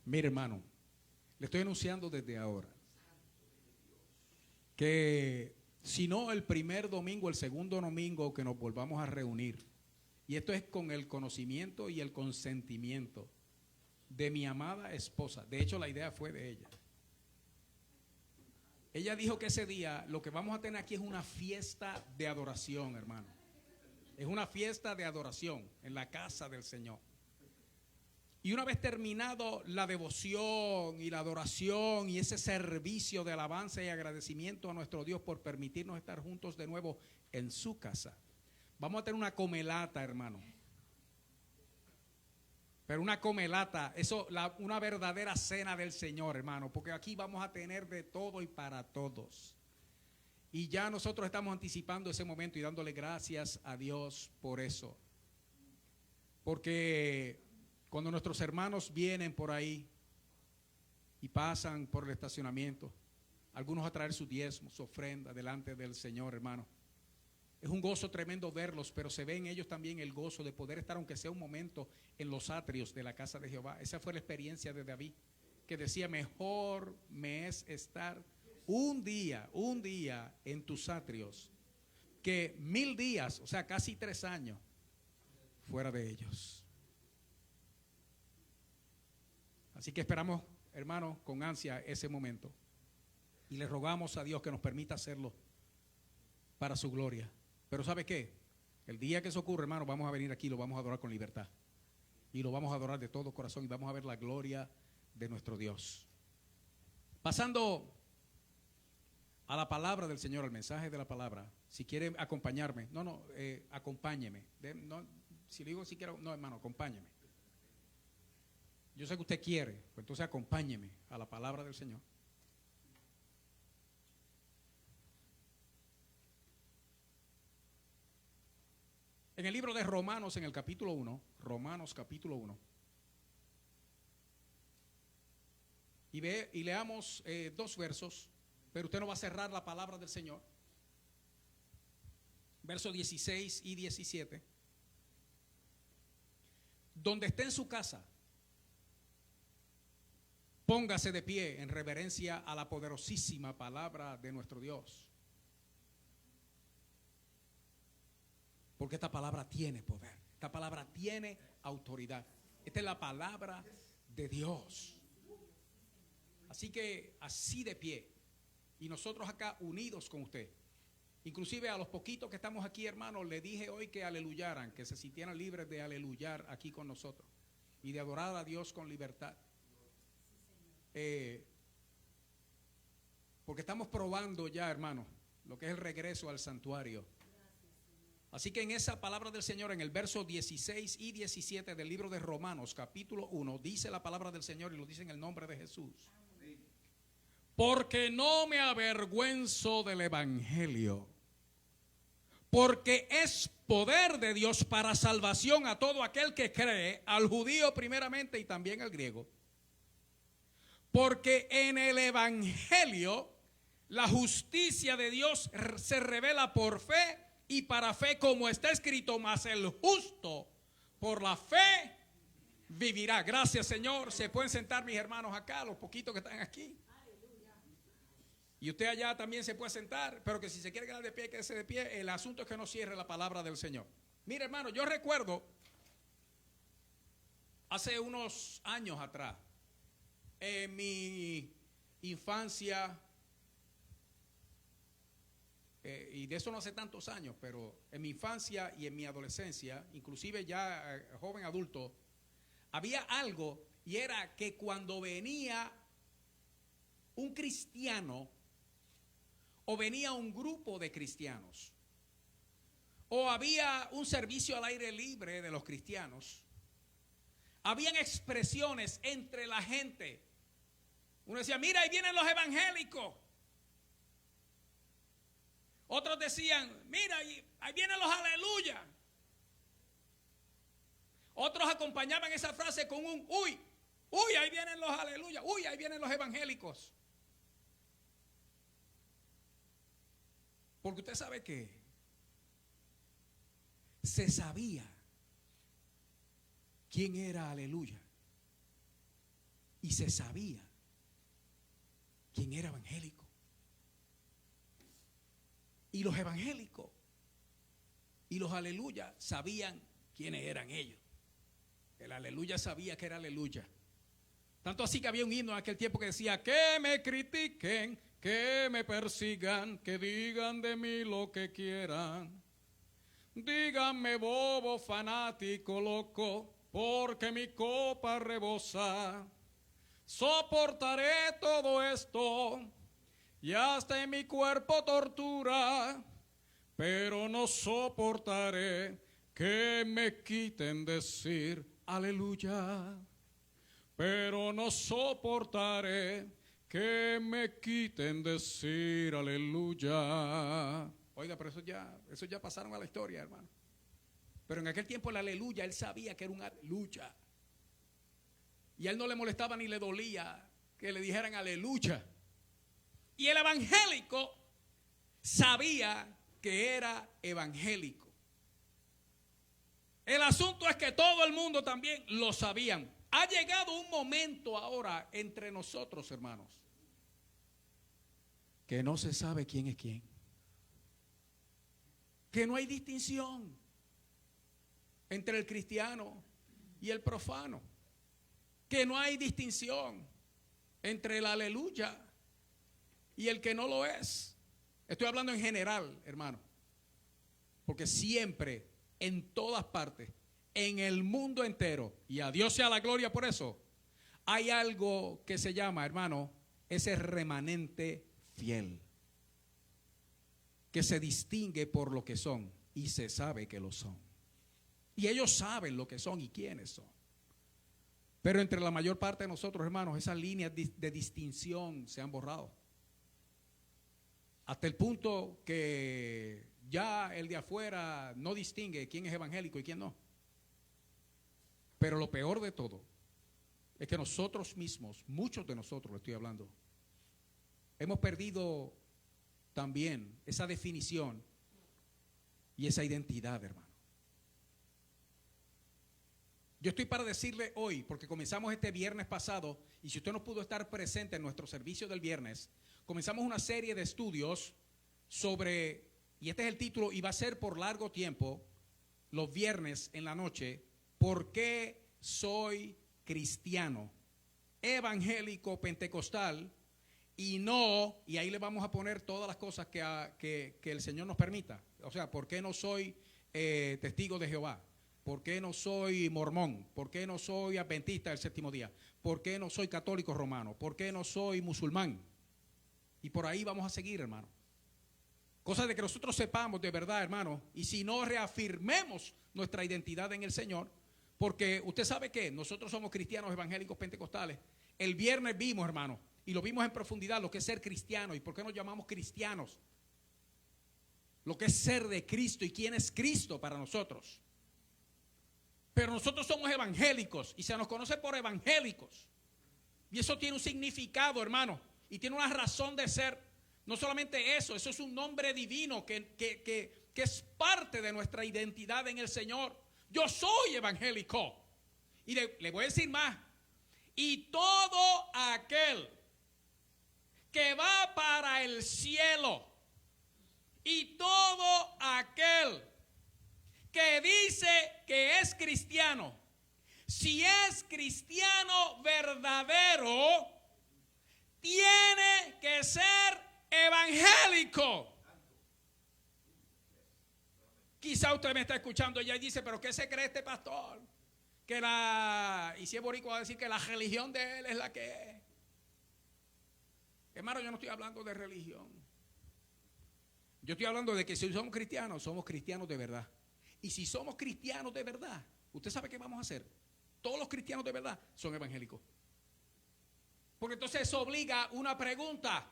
Mire, hermano, le estoy anunciando desde ahora que si no el primer domingo, el segundo domingo que nos volvamos a reunir, y esto es con el conocimiento y el consentimiento de mi amada esposa. De hecho, la idea fue de ella. Ella dijo que ese día lo que vamos a tener aquí es una fiesta de adoración, hermano. Es una fiesta de adoración en la casa del Señor. Y una vez terminado la devoción y la adoración y ese servicio de alabanza y agradecimiento a nuestro Dios por permitirnos estar juntos de nuevo en su casa, vamos a tener una comelata, hermano. Pero una comelata, una verdadera cena del Señor, hermano, porque aquí vamos a tener de todo y para todos. Y ya nosotros estamos anticipando ese momento y dándole gracias a Dios por eso. Porque cuando nuestros hermanos vienen por ahí y pasan por el estacionamiento, algunos a traer su diezmo, su ofrenda delante del Señor, hermano. Es un gozo tremendo verlos, pero se ve en ellos también el gozo de poder estar, aunque sea un momento, en los atrios de la casa de Jehová. Esa fue la experiencia de David, que decía: mejor me es estar un día en tus atrios que 1000 días, o sea, casi 3 años, fuera de ellos. Así que esperamos, hermanos, con ansia ese momento. Y le rogamos a Dios que nos permita hacerlo para su gloria. Pero ¿sabe qué? El día que eso ocurre, hermano, vamos a venir aquí y lo vamos a adorar con libertad. Y lo vamos a adorar de todo corazón y vamos a ver la gloria de nuestro Dios. Pasando a la palabra del Señor, al mensaje de la palabra. Si quiere acompañarme, acompáñeme. Si le digo si quiero, no, hermano, acompáñeme. Yo sé que usted quiere, pues entonces acompáñeme a la palabra del Señor. En el libro de Romanos, en el capítulo 1, Romanos capítulo 1, y leamos 2 versos, pero usted no va a cerrar la palabra del Señor. Versos 16 y 17. Donde esté en su casa, póngase de pie en reverencia a la poderosísima palabra de nuestro Dios. Porque esta palabra tiene poder, esta palabra tiene autoridad. Esta es la palabra de Dios. Así que así de pie, y nosotros acá unidos con usted. Inclusive a los poquitos que estamos aquí, hermanos, le dije hoy que aleluyaran, que se sintieran libres de aleluyar aquí con nosotros y de adorar a Dios con libertad. Porque estamos probando ya, hermanos, lo que es el regreso al santuario. Así que en esa palabra del Señor, en el verso 16 y 17 del libro de Romanos, capítulo 1, dice la palabra del Señor y lo dice en el nombre de Jesús. Porque no me avergüenzo del evangelio, porque es poder de Dios para salvación a todo aquel que cree, al judío primeramente y también al griego. Porque en el evangelio la justicia de Dios se revela por fe y para fe, como está escrito: mas el justo por la fe vivirá. Gracias, Señor. Se pueden sentar mis hermanos acá, los poquitos que están aquí. Y usted allá también se puede sentar, pero que si se quiere quedar de pie, quédese de pie. El asunto es que no cierre la palabra del Señor. Mire, hermano, yo recuerdo hace unos años atrás, en mi infancia, y de eso no hace tantos años, pero en mi infancia y en mi adolescencia, inclusive ya joven adulto, había algo, y era que cuando venía un cristiano o venía un grupo de cristianos o había un servicio al aire libre de los cristianos, habían expresiones entre la gente. Uno decía: mira, ahí vienen los evangélicos. Otros decían: mira, ahí vienen los aleluya. Otros acompañaban esa frase con un uy, ahí vienen los aleluya, ahí vienen los evangélicos. Porque usted sabe que se sabía quién era aleluya Y se sabía quién era evangélico. Y los evangélicos y los aleluya sabían quiénes eran ellos. El aleluya sabía que era aleluya. Tanto así que había un himno en aquel tiempo que decía: que me critiquen, que me persigan, que digan de mí lo que quieran. Díganme bobo, fanático, loco, porque mi copa rebosa. Soportaré todo esto y hasta en mi cuerpo tortura, pero no soportaré que me quiten decir aleluya. Pero no soportaré que me quiten decir aleluya. Oiga, pero eso ya pasaron a la historia, hermano. Pero en aquel tiempo el aleluya, él sabía que era un aleluya. Y a él no le molestaba ni le dolía que le dijeran aleluya. Y el evangélico sabía que era evangélico. El asunto es que todo el mundo también lo sabían. Ha llegado un momento ahora entre nosotros, hermanos, que no se sabe quién es quién. Que no hay distinción entre el cristiano y el profano. Que no hay distinción entre el aleluya y el que no lo es. Estoy hablando en general, hermano. Porque siempre, en todas partes, en el mundo entero, y a Dios sea la gloria por eso, hay algo que se llama, hermano, ese remanente fiel, que se distingue por lo que son y se sabe que lo son. Y ellos saben lo que son y quiénes son. Pero entre la mayor parte de nosotros, hermanos, esas líneas de distinción se han borrado. Hasta el punto que ya el de afuera no distingue quién es evangélico y quién no. Pero lo peor de todo es que nosotros mismos, muchos de nosotros, le estoy hablando, hemos perdido también esa definición y esa identidad, hermano. Yo estoy para decirle hoy, porque comenzamos este viernes pasado, y si usted no pudo estar presente en nuestro servicio del viernes, comenzamos una serie de estudios sobre, y este es el título, y va a ser por largo tiempo, los viernes en la noche, ¿por qué soy cristiano, evangélico, pentecostal, y no, y ahí le vamos a poner todas las cosas que el Señor nos permita? O sea, ¿por qué no soy testigo de Jehová? ¿Por qué no soy mormón? ¿Por qué no soy adventista del séptimo día? ¿Por qué no soy católico romano? ¿Por qué no soy musulmán? Y por ahí vamos a seguir, hermano. Cosa de que nosotros sepamos de verdad, hermano, y si no reafirmemos nuestra identidad en el Señor, porque usted sabe que nosotros somos cristianos evangélicos pentecostales. El viernes vimos, hermano, y lo vimos en profundidad, lo que es ser cristiano y por qué nos llamamos cristianos. Lo que es ser de Cristo y quién es Cristo para nosotros. Pero nosotros somos evangélicos y se nos conoce por evangélicos. Y eso tiene un significado, hermano, y tiene una razón de ser. No solamente eso es un nombre divino que es parte de nuestra identidad en el Señor. Yo soy evangélico. Y le voy a decir más. Y todo aquel que va para el cielo, y todo aquel que dice que es cristiano, si es cristiano verdadero, tiene que ser evangélico. Quizá usted me está escuchando y dice, pero ¿qué se cree este pastor? Y si es boricua va a decir que la religión de él es la que es. Hermano, yo no estoy hablando de religión. Yo estoy hablando de que si somos cristianos de verdad. Y si somos cristianos de verdad, ¿usted sabe qué vamos a hacer? Todos los cristianos de verdad son evangélicos. Porque entonces eso obliga una pregunta.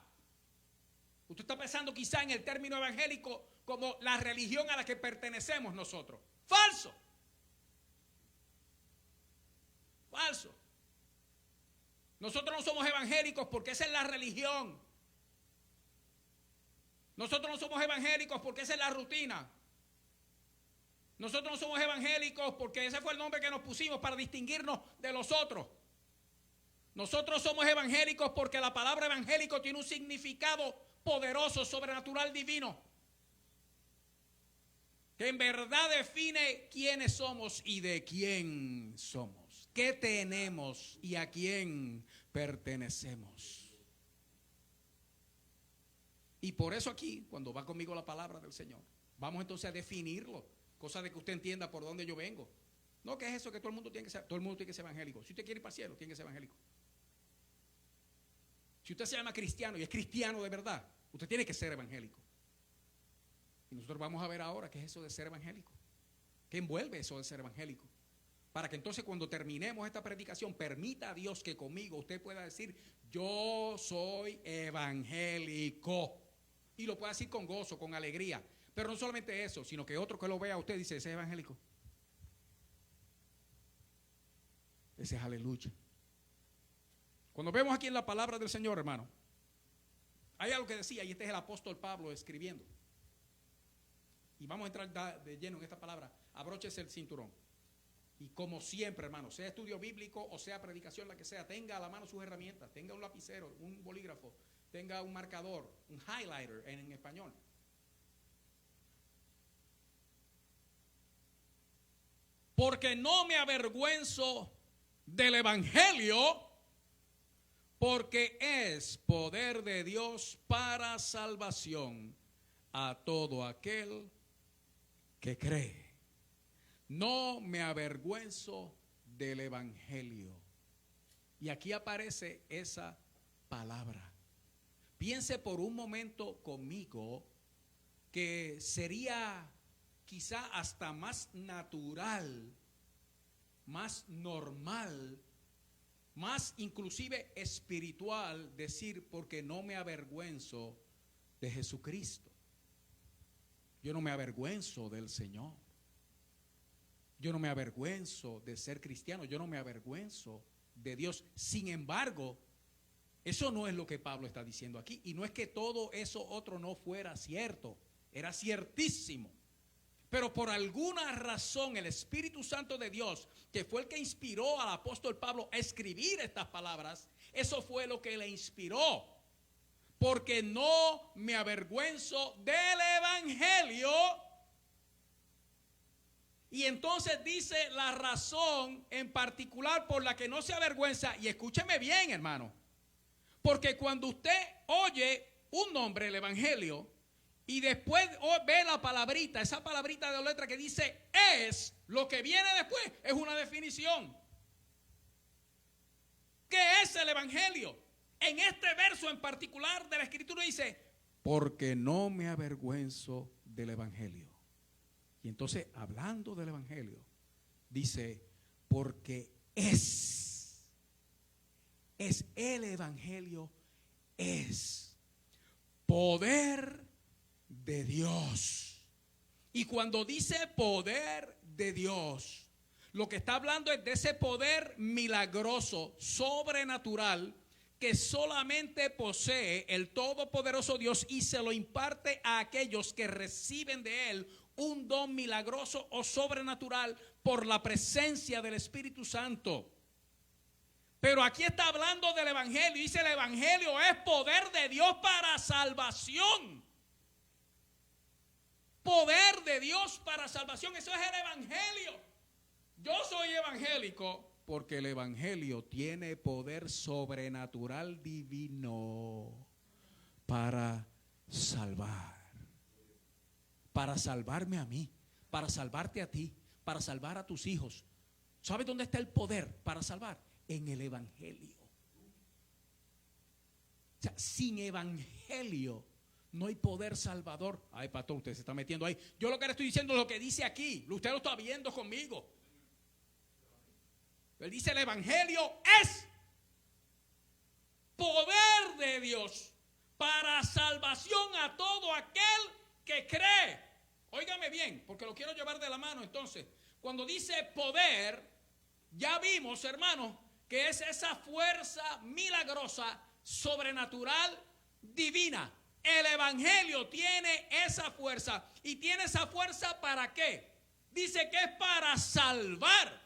Usted está pensando quizá en el término evangélico como la religión a la que pertenecemos nosotros. ¡Falso! Falso. Nosotros no somos evangélicos porque esa es la religión. Nosotros no somos evangélicos porque esa es la rutina. Nosotros no somos evangélicos porque ese fue el nombre que nos pusimos para distinguirnos de los otros. Nosotros somos evangélicos porque la palabra evangélico tiene un significado poderoso, sobrenatural, divino, que en verdad define quiénes somos y de quién somos, qué tenemos y a quién pertenecemos. Y por eso aquí, cuando va conmigo la palabra del Señor, vamos entonces a definirlo, cosa de que usted entienda por dónde yo vengo. No que es eso que todo el mundo tiene que ser, todo el mundo tiene que ser evangélico. Si usted quiere ir para el cielo, tiene que ser evangélico. Si usted se llama cristiano y es cristiano de verdad, usted tiene que ser evangélico. Y nosotros vamos a ver ahora qué es eso de ser evangélico. ¿Qué envuelve eso de ser evangélico? Para que entonces cuando terminemos esta predicación, permita a Dios que conmigo usted pueda decir, yo soy evangélico. Y lo pueda decir con gozo, con alegría. Pero no solamente eso, sino que otro que lo vea a usted dice, ese es evangélico. Ese es aleluya. Cuando vemos aquí en la palabra del Señor, hermano, hay algo que decía, y este es el apóstol Pablo escribiendo. Y vamos a entrar de lleno en esta palabra. Abróchese el cinturón. Y como siempre, hermano, sea estudio bíblico o sea predicación, la que sea, tenga a la mano sus herramientas, tenga un lapicero, un bolígrafo, tenga un marcador, un highlighter en español. Porque no me avergüenzo del evangelio, porque es poder de Dios para salvación a todo aquel que cree. No me avergüenzo del evangelio. Y aquí aparece esa palabra. Piense por un momento conmigo que sería quizá hasta más natural, más normal, más inclusive espiritual decir, porque no me avergüenzo de Jesucristo. Yo no me avergüenzo del Señor. Yo no me avergüenzo de ser cristiano. Yo no me avergüenzo de Dios. Sin embargo, eso no es lo que Pablo está diciendo aquí. Y no es que todo eso otro no fuera cierto. Era ciertísimo. Pero por alguna razón el Espíritu Santo de Dios, que fue el que inspiró al apóstol Pablo a escribir estas palabras, eso fue lo que le inspiró. Porque no me avergüenzo del evangelio. Y entonces dice la razón en particular por la que no se avergüenza. Y escúcheme bien, hermano. Porque cuando usted oye un nombre, el evangelio, y después ve la palabrita, esa palabrita de letra que dice es, lo que viene después es una definición. ¿Qué es el evangelio? En este verso en particular de la escritura dice, porque no me avergüenzo del evangelio. Y entonces, hablando del evangelio, dice, porque es el evangelio, es poder de Dios. Y cuando dice poder de Dios, lo que está hablando es de ese poder milagroso, sobrenatural, que solamente posee el todopoderoso Dios y se lo imparte a aquellos que reciben de Él un don milagroso o sobrenatural por la presencia del Espíritu Santo. Pero aquí está hablando del evangelio. Dice el evangelio es poder de Dios para salvación. Poder de Dios para salvación. Eso es el evangelio. Yo soy evangélico porque el evangelio tiene poder sobrenatural divino para salvar. Para salvarme a mí, para salvarte a ti, para salvar a tus hijos. ¿Sabes dónde está el poder para salvar? En el evangelio. O sea, sin evangelio no hay poder salvador. Ay, pastor, usted se está metiendo ahí. Yo lo que le estoy diciendo es lo que dice aquí. Usted lo está viendo conmigo. Él dice el evangelio es poder de Dios para salvación a todo aquel que cree. Óigame bien, porque lo quiero llevar de la mano. Entonces, cuando dice poder, ya vimos, hermanos, que es esa fuerza milagrosa, sobrenatural, divina. El evangelio tiene esa fuerza. ¿Y tiene esa fuerza para qué? Dice que es para salvar.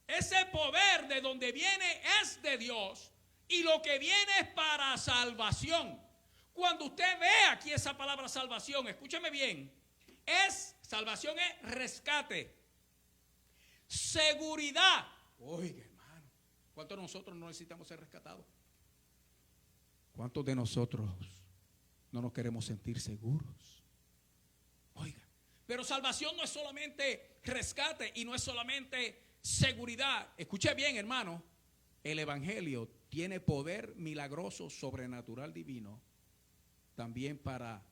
Ese poder de donde viene es de Dios y lo que viene es para salvación. Cuando usted ve aquí esa palabra salvación, escúcheme bien, salvación es rescate, seguridad. Oiga, hermano, ¿cuántos de nosotros no necesitamos ser rescatados? ¿Cuántos de nosotros no nos queremos sentir seguros? Oiga, pero salvación no es solamente rescate y no es solamente seguridad. Escuche bien, hermano, el evangelio tiene poder milagroso, sobrenatural, divino, también para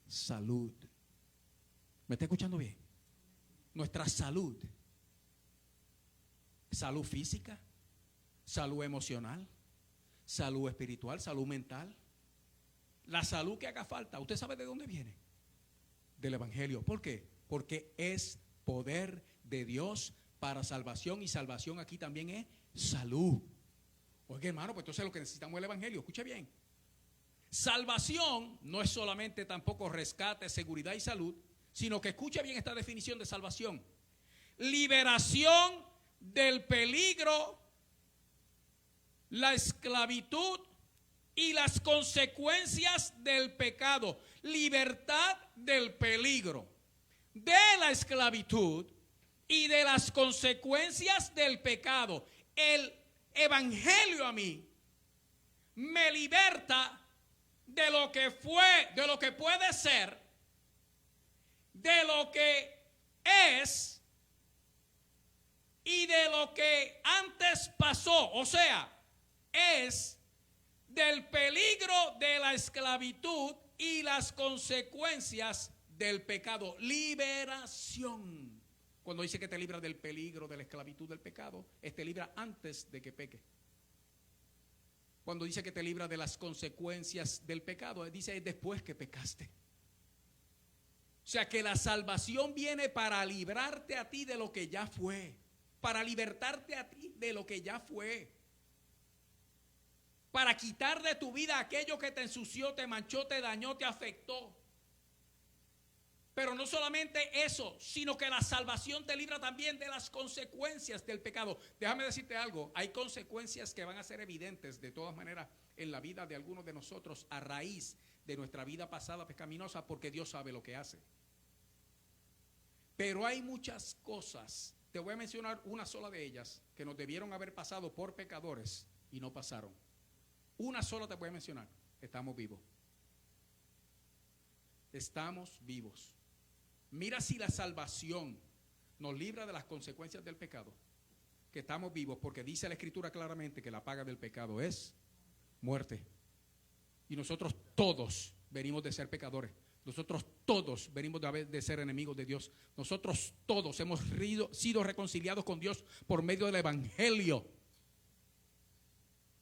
salud. ¿Me está escuchando bien? Nuestra salud. Salud física, salud emocional, salud espiritual, salud mental. La salud que haga falta, ¿usted sabe de dónde viene? Del evangelio. ¿Por qué? Porque es poder de Dios para salvación, y salvación aquí también es salud. Oiga, hermano, pues entonces lo que necesitamos es el evangelio. Escuche bien. Salvación no es solamente tampoco rescate, seguridad y salud, sino que escuche bien esta definición de salvación: liberación del peligro, la esclavitud y las consecuencias del pecado. Libertad del peligro, de la esclavitud y de las consecuencias del pecado. El evangelio a mí me liberta de lo que fue, de lo que puede ser, de lo que es y de lo que antes pasó. O sea, es del peligro de la esclavitud y las consecuencias del pecado. Liberación. Cuando dice que te libra del peligro, de la esclavitud, del pecado, te libra antes de que peque. Cuando dice que te libra de las consecuencias del pecado, dice después que pecaste. O sea que la salvación viene para librarte a ti de lo que ya fue, para libertarte a ti de lo que ya fue, para quitar de tu vida aquello que te ensució, te manchó, te dañó, te afectó. Pero no solamente eso, sino que la salvación te libra también de las consecuencias del pecado. Déjame decirte algo, hay consecuencias que van a ser evidentes de todas maneras en la vida de algunos de nosotros a raíz de nuestra vida pasada pecaminosa, porque Dios sabe lo que hace. Pero hay muchas cosas, te voy a mencionar una sola de ellas, que nos debieron haber pasado por pecadores y no pasaron. Una sola te voy a mencionar: estamos vivos. Estamos vivos. Mira si la salvación nos libra de las consecuencias del pecado, que estamos vivos, porque dice la Escritura claramente que la paga del pecado es muerte. Y nosotros todos venimos de ser pecadores. Nosotros todos venimos de ser enemigos de Dios. Nosotros todos hemos sido reconciliados con Dios por medio del evangelio.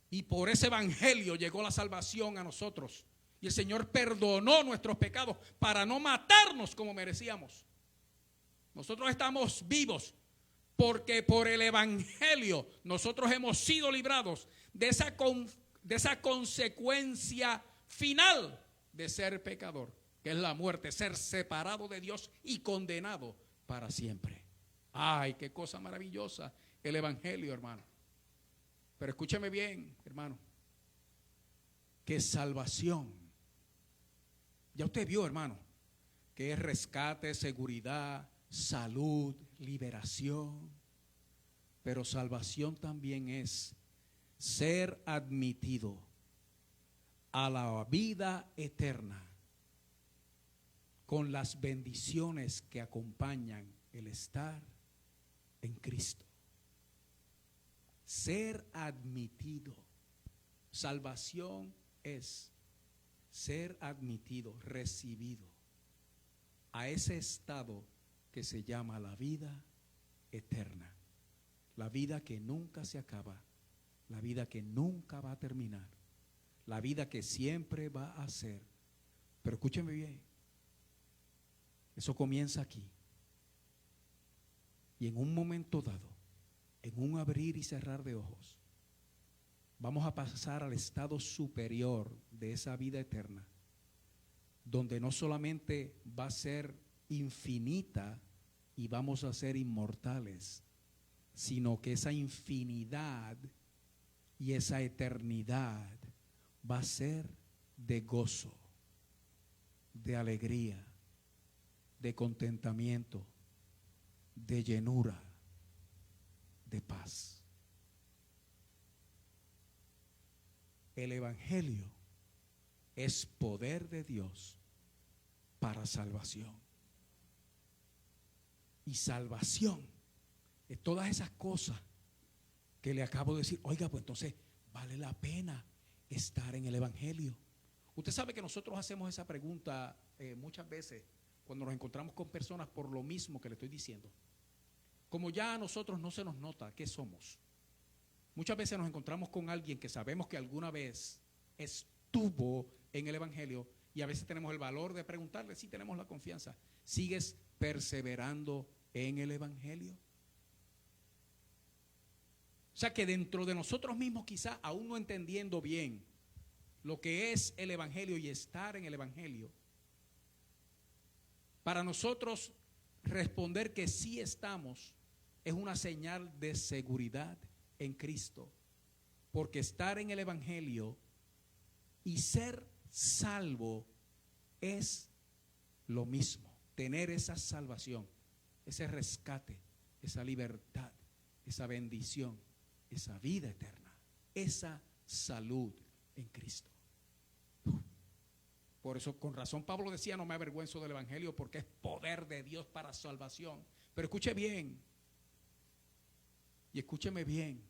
Y por ese evangelio llegó la salvación a nosotros. Y el Señor perdonó nuestros pecados para no matarnos como merecíamos. Nosotros estamos vivos porque por el evangelio nosotros hemos sido librados de esa consecuencia final de ser pecador, que es la muerte, ser separado de Dios y condenado para siempre. Ay, qué cosa maravillosa el evangelio, hermano. Pero escúcheme bien, hermano, que salvación, ya usted vio, hermano, que es rescate, seguridad, salud, liberación. Pero salvación también es ser admitido a la vida eterna con las bendiciones que acompañan el estar en Cristo. Ser admitido. Salvación es ser admitido, recibido a ese estado que se llama la vida eterna. La vida que nunca se acaba, la vida que nunca va a terminar, la vida que siempre va a ser. Pero escúchenme bien, eso comienza aquí. Y en un momento dado, en un abrir y cerrar de ojos, vamos a pasar al estado superior de esa vida eterna, donde no solamente va a ser infinita y vamos a ser inmortales, sino que esa infinidad y esa eternidad va a ser de gozo, de alegría, de contentamiento, de llenura, de paz. El Evangelio es poder de Dios para salvación. Y salvación es todas esas cosas que le acabo de decir. Oiga, pues entonces vale la pena estar en el Evangelio. Usted sabe que nosotros hacemos esa pregunta muchas veces cuando nos encontramos con personas por lo mismo que le estoy diciendo. Como ya a nosotros no se nos nota qué somos, muchas veces nos encontramos con alguien que sabemos que alguna vez estuvo en el Evangelio y a veces tenemos el valor de preguntarle, si tenemos la confianza, ¿sigues perseverando en el Evangelio? O sea que dentro de nosotros mismos, quizá aún no entendiendo bien lo que es el Evangelio y estar en el Evangelio, para nosotros responder que sí estamos es una señal de seguridad en Cristo, porque estar en el Evangelio y ser salvo es lo mismo. Tener esa salvación, ese rescate, esa libertad, esa bendición, esa vida eterna, esa salud en Cristo. Por eso, con razón, Pablo decía, no me avergüenzo del Evangelio porque es poder de Dios para salvación. Pero escuche bien, y escúcheme bien,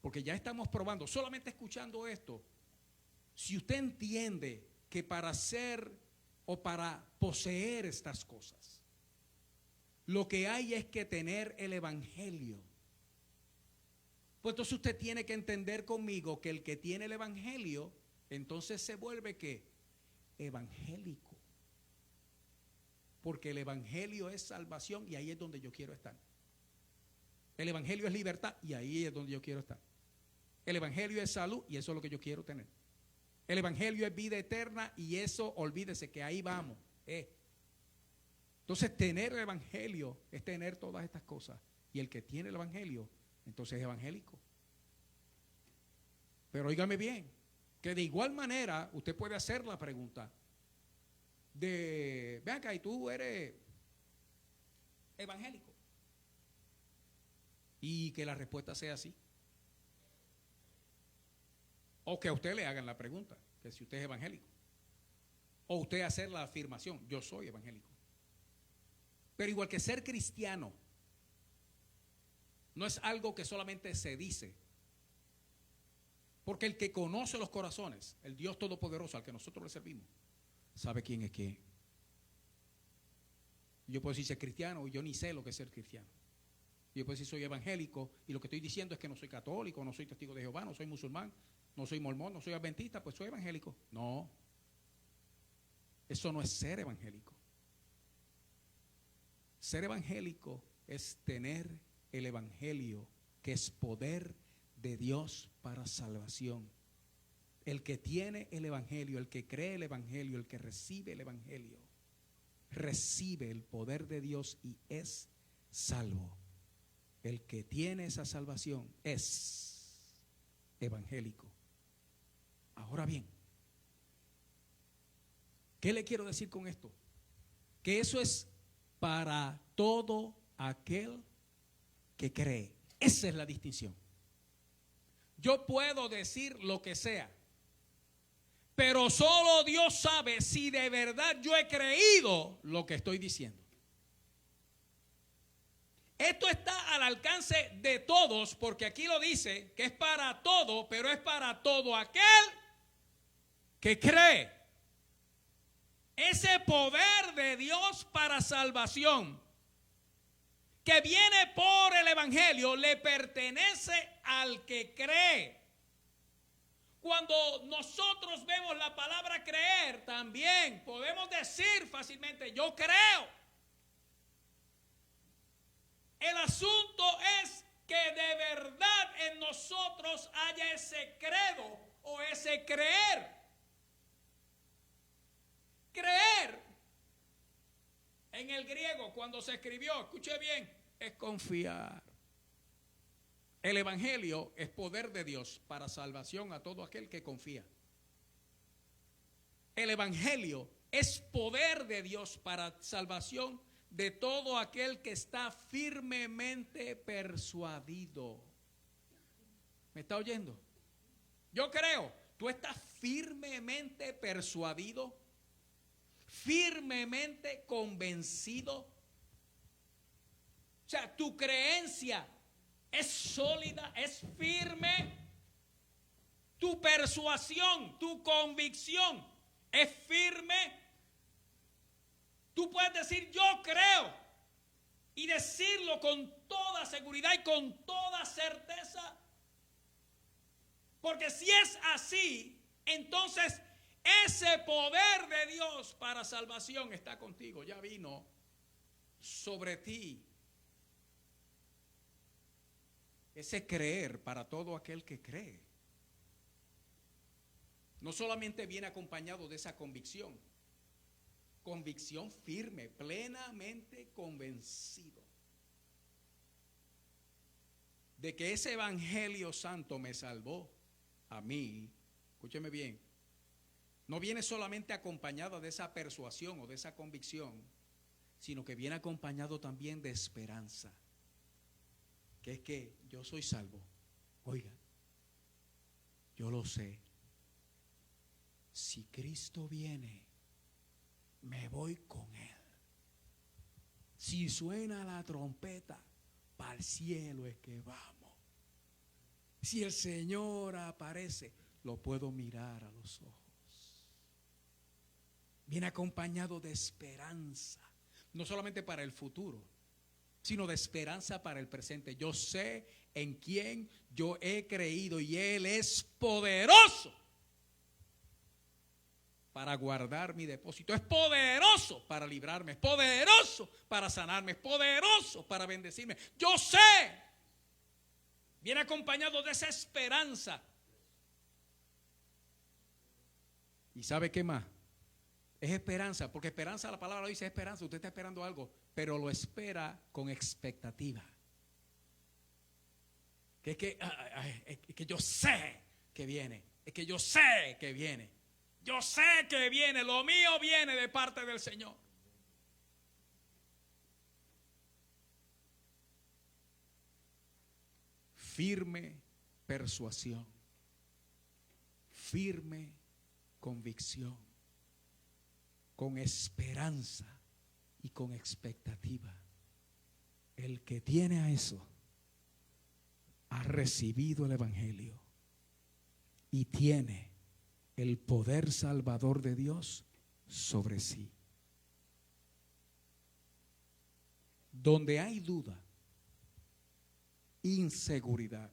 porque ya estamos probando, solamente escuchando esto, si usted entiende que para ser o para poseer estas cosas, lo que hay es que tener el Evangelio, pues entonces usted tiene que entender conmigo que el que tiene el Evangelio, entonces se vuelve ¿qué? Evangélico. Porque el Evangelio es salvación y ahí es donde yo quiero estar. El Evangelio es libertad y ahí es donde yo quiero estar. El Evangelio es salud y eso es lo que yo quiero tener. El Evangelio es vida eterna y eso, olvídese que ahí vamos. Entonces tener el Evangelio es tener todas estas cosas. Y el que tiene el Evangelio, entonces es evangélico. Pero óigame bien, que de igual manera usted puede hacer la pregunta de, ven acá, y tú eres evangélico. Y que la respuesta sea así. O que a usted le hagan la pregunta, que si usted es evangélico. O usted hacer la afirmación, yo soy evangélico. Pero igual que ser cristiano, no es algo que solamente se dice. Porque el que conoce los corazones, el Dios Todopoderoso al que nosotros le servimos, sabe quién es quién. Yo puedo decir ser cristiano y yo ni sé lo que es ser cristiano. Yo puedo decir soy evangélico y lo que estoy diciendo es que no soy católico, no soy testigo de Jehová, no soy musulmán, no soy mormón, no soy adventista, pues soy evangélico. No, eso no es ser evangélico. Ser evangélico es tener el Evangelio, que es poder de Dios para salvación. El que tiene el Evangelio, el que cree el Evangelio, el que recibe el Evangelio, recibe el poder de Dios y es salvo. El que tiene esa salvación es evangélico. Ahora bien, ¿qué le quiero decir con esto? Que eso es para todo aquel que cree. Esa es la distinción. Yo puedo decir lo que sea, pero solo Dios sabe si de verdad yo he creído lo que estoy diciendo. Esto está al alcance de todos, porque aquí lo dice que es para todo, pero es para todo aquel que cree. Ese poder de Dios para salvación que viene por el Evangelio le pertenece al que cree. Cuando nosotros vemos la palabra creer, también podemos decir fácilmente, yo creo. El asunto es que de verdad en nosotros haya ese credo o ese creer. Creer en el griego cuando se escribió, escuche bien, es confiar. El evangelio es poder de Dios para salvación a todo aquel que confía. El evangelio es poder de Dios para salvación de todo aquel que está firmemente persuadido. ¿Me está oyendo? Yo creo, tú estás firmemente persuadido, firmemente convencido. O sea, tu creencia es sólida, es firme. Tu persuasión, tu convicción es firme. Tú puedes decir yo creo y decirlo con toda seguridad y con toda certeza. Porque si es así, entonces ese poder de Dios para salvación está contigo. Ya vino sobre ti. Ese creer para todo aquel que cree. No solamente viene acompañado de esa convicción. Convicción firme, plenamente convencido de que ese evangelio santo me salvó a mí. Escúcheme bien. No viene solamente acompañado de esa persuasión o de esa convicción, sino que viene acompañado también de esperanza. Que es que yo soy salvo. Oiga, yo lo sé. Si Cristo viene, me voy con Él. Si suena la trompeta, para el cielo es que vamos. Si el Señor aparece, lo puedo mirar a los ojos. Viene acompañado de esperanza, no solamente para el futuro, sino de esperanza para el presente. Yo sé en quién yo he creído y Él es poderoso para guardar mi depósito. Es poderoso para librarme, es poderoso para sanarme, es poderoso para bendecirme. Yo sé. Viene acompañado de esa esperanza. ¿Y sabe qué más? Es esperanza, porque esperanza, la palabra dice esperanza. Usted está esperando algo, pero lo espera con expectativa. Que es que yo sé que viene. Es que yo sé que viene. Yo sé que viene. Lo mío viene de parte del Señor. Firme persuasión. Firme convicción. Con esperanza y con expectativa. El que tiene a eso ha recibido el evangelio y tiene el poder salvador de Dios sobre sí. Donde hay duda, inseguridad,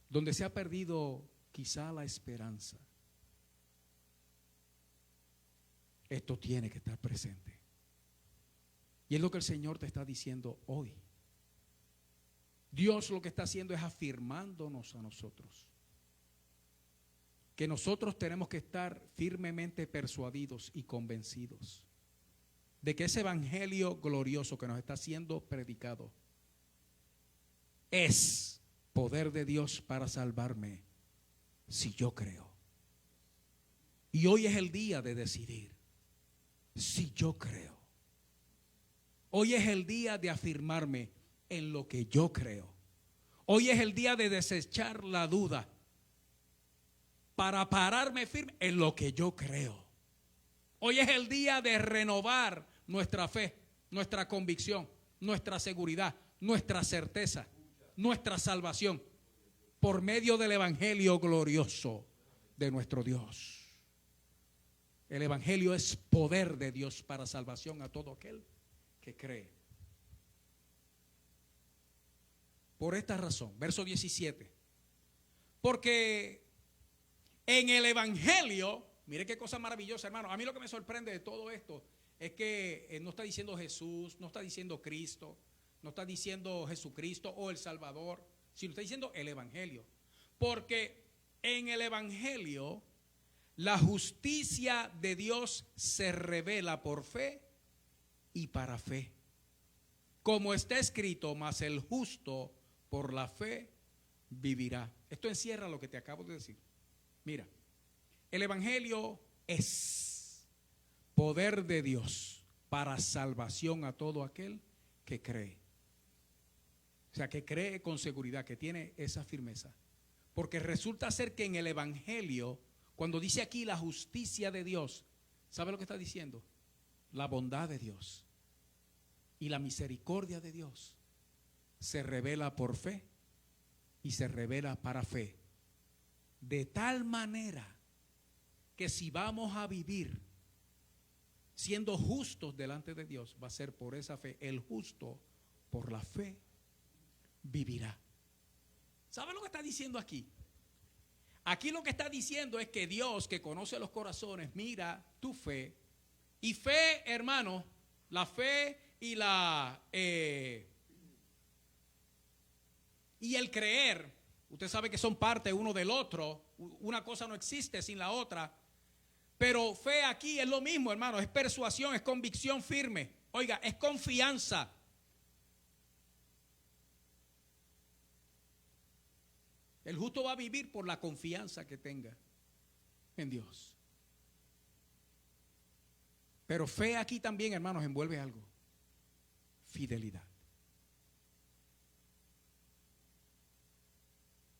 donde se ha perdido quizá la esperanza, esto tiene que estar presente. Y es lo que el Señor te está diciendo hoy. Dios lo que está haciendo es afirmándonos a nosotros que nosotros tenemos que estar firmemente persuadidos y convencidos de que ese evangelio glorioso que nos está siendo predicado es poder de Dios para salvarme si yo creo. Y hoy es el día de decidir si yo creo. Hoy es el día de afirmarme en lo que yo creo. Hoy es el día de desechar la duda para pararme firme en lo que yo creo. Hoy es el día de renovar nuestra fe, nuestra convicción, nuestra seguridad, nuestra certeza, nuestra salvación por medio del evangelio glorioso de nuestro Dios. El evangelio es poder de Dios para salvación a todo aquel que cree. Por esta razón, verso 17. Porque en el evangelio, mire qué cosa maravillosa, hermano. A mí lo que me sorprende de todo esto es que no está diciendo Jesús, no está diciendo Cristo, no está diciendo Jesucristo o el Salvador, sino está diciendo el evangelio. Porque en el evangelio la justicia de Dios se revela por fe y para fe. como está escrito, mas el justo por la fe vivirá. Esto encierra lo que te acabo de decir. Mira, el evangelio es poder de Dios para salvación a todo aquel que cree. O sea, que cree con seguridad, que tiene esa firmeza. Porque resulta ser que en el evangelio, cuando dice aquí la justicia de Dios, ¿sabe lo que está diciendo? La bondad de Dios y la misericordia de Dios se revela por fe y se revela para fe. De tal manera que si vamos a vivir siendo justos delante de Dios, va a ser por esa fe. El justo por la fe vivirá. ¿Sabe lo que está diciendo aquí? Aquí lo que está diciendo es que Dios, que conoce los corazones, mira tu fe. Y fe, hermano, la fe y y el creer, usted sabe que son parte uno del otro. Una cosa no existe sin la otra. Pero fe aquí es lo mismo, hermano. Es persuasión, es convicción firme. Oiga, es confianza. El justo va a vivir por la confianza que tenga en Dios. Pero fe aquí también, hermanos, envuelve algo. Fidelidad.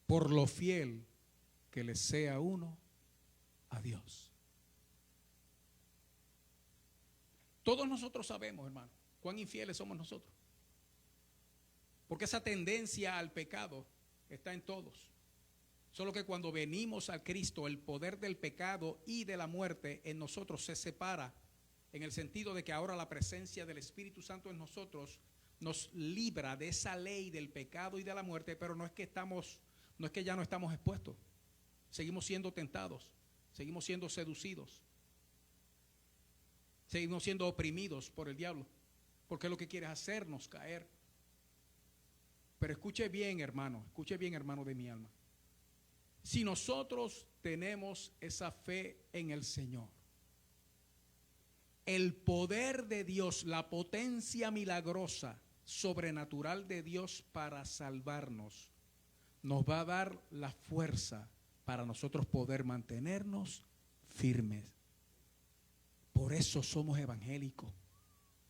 Por lo fiel que le sea uno a Dios. Todos nosotros sabemos, hermano, cuán infieles somos nosotros. Porque esa tendencia al pecado está en todos. Solo que cuando venimos a Cristo, el poder del pecado y de la muerte en nosotros se separa, en el sentido de que ahora la presencia del Espíritu Santo en nosotros nos libra de esa ley del pecado y de la muerte, pero no es que ya no estamos expuestos. Seguimos siendo tentados, seguimos siendo seducidos, seguimos siendo oprimidos por el diablo, porque lo que quiere es hacernos caer. Pero escuche bien, hermano de mi alma. Si nosotros tenemos esa fe en el Señor, el poder de Dios, la potencia milagrosa, sobrenatural de Dios para salvarnos, nos va a dar la fuerza para nosotros poder mantenernos firmes. Por eso somos evangélicos,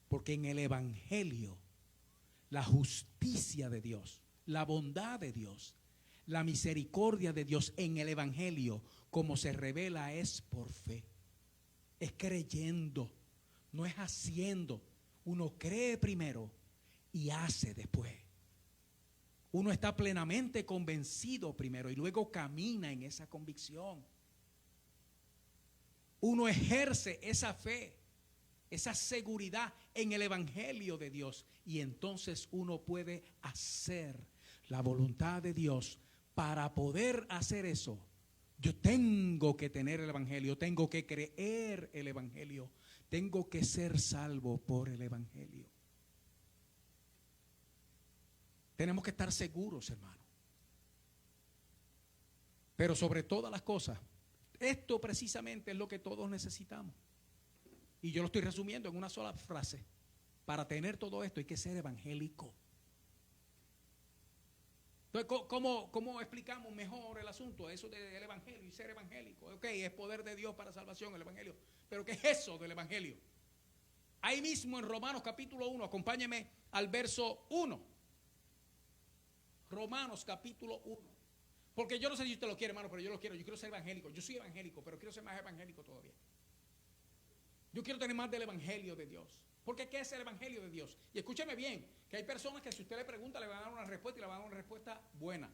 porque en el evangelio la justicia de Dios, la bondad de Dios, la misericordia de Dios en el evangelio, como se revela, es por fe, es creyendo, no es haciendo. Uno cree primero y hace después. Uno está plenamente convencido primero y luego camina en esa convicción. Uno ejerce esa fe, esa seguridad en el evangelio de Dios, y entonces uno puede hacer la voluntad de Dios. Para poder hacer eso, yo tengo que tener el evangelio, tengo que creer el evangelio, tengo que ser salvo por el evangelio. Tenemos que estar seguros, hermano. Pero sobre todas las cosas, esto precisamente es lo que todos necesitamos. Y yo lo estoy resumiendo en una sola frase. Para tener todo esto hay que ser evangélico. Entonces, ¿cómo explicamos mejor el asunto? Eso del evangelio y ser evangélico. Ok, es poder de Dios para salvación el evangelio. Pero ¿qué es eso del evangelio? Ahí mismo en Romanos capítulo 1, acompáñeme al verso 1. Romanos capítulo 1. Porque yo no sé si usted lo quiere, hermano, pero yo quiero ser evangélico. Yo soy evangélico, pero quiero ser más evangélico todavía. Yo quiero tener más del evangelio de Dios. Porque ¿qué es el evangelio de Dios? Y escúcheme bien, que hay personas que si usted le pregunta le van a dar una respuesta y le van a dar una respuesta buena.